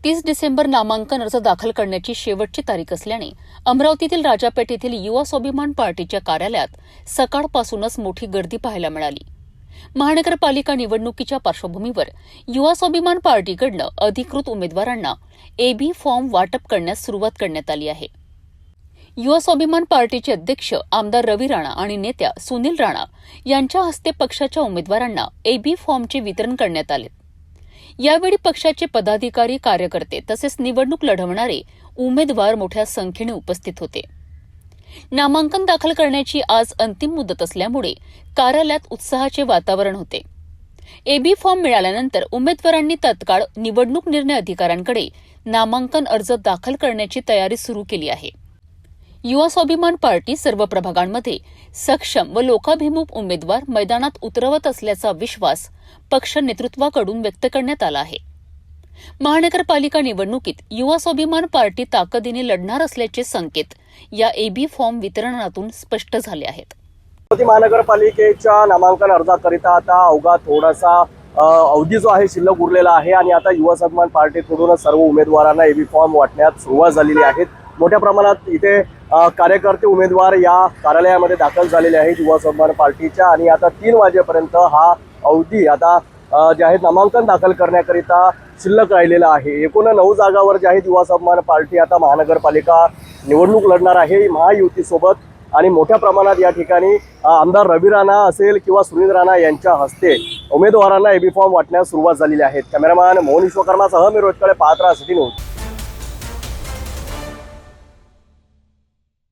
30 डिसेंबर नामांकन अर्ज दाखल करण्याची शेवटची तारीख असल्याने अमरावतीतील राजापेठ येथील युवा स्वाभिमान पार्टीच्या कार्यालयात सकाळपासूनच मोठी गर्दी पाहायला मिळाली। महानगरपालिका निवडणुकीच्या पार्श्वभूमीवर युवा स्वाभिमान पार्टीकडून अधिकृत उमेदवारांना एबी फॉर्म वाटप करण्यास सुरुवात करण्यात आली आहे। युवा स्वाभिमान पार्टीचे अध्यक्ष आमदार रवी राणा आणि नेत्या सुनील राणा यांच्या हस्ते पक्षाच्या उमेदवारांना एबी फॉर्मचे वितरण करण्यात आले। यावेळी पक्षाचे पदाधिकारी, कार्यकर्ते तसेच निवडणूक लढवणारे उमेदवार मोठ्या संख्येने उपस्थित होते। नामांकन दाखल करण्याची आज अंतिम मुदत असल्यामुळे कार्यालयात उत्साहाचे वातावरण होते। एबी फॉर्म मिळाल्यानंतर उमेदवारांनी तत्काळ निवडणूक निर्णय अधिकाऱ्यांकडे नामांकन अर्ज दाखल करण्याची तयारी सुरू केली आहे। युवा स्वाभिमान पार्टी सर्व प्रभागांमध्ये सक्षम व लोकाभिमुख उमेदवार मैदानात उतरवत असल्याचा विश्वास पक्ष नेतृत्वाकडून व्यक्त करण्यात आला आहे। महानगरपालिका निवडणुकीत युवा स्वाभिमान पार्टी ताकदीने लढणार असल्याचे संकेत या एबी फॉर्म वितरणातून स्पष्ट झाले आहेत। महानगरपालिकेच्या नामांकन अर्जाकरिता आता अवघा थोडासा अवधी जो आहे शिल्लक उरलेला आहे आणि आता युवा स्वाभिमान पार्टीकडून सर्व उमेदवारांना एबी फॉर्म वाटण्यात सुरुवात झालेली आहे। मोठ्या प्रमाणात इथे कार्यकर्ते उमेदवार या कार्यालयामध्ये दाखल झालेले आहेत युवा स्वाभिमान पार्टीच्या आणि आता 3 वाजेपर्यंत हा अवधी आता जे आहे नामांकन दाखल करण्याकरिता शिल्लक राहिलेला आहे। एकूण 9 जागावर जे आहे युवा स्वाभिमान पार्टी आता महानगरपालिका निवडणूक लढणार आहे महायुतीसोबत आणि मोठ्या प्रमाणात या ठिकाणी आमदार रवी राणा असेल किंवा सुनील राणा यांच्या हस्ते उमेदवारांना एबी फॉर्म वाटण्यास सुरुवात झालेली आहे। कॅमेरामॅन मोहन विश्वकर्मासह मी रोहित काळे, पाहत रहा सिटी न्यूज।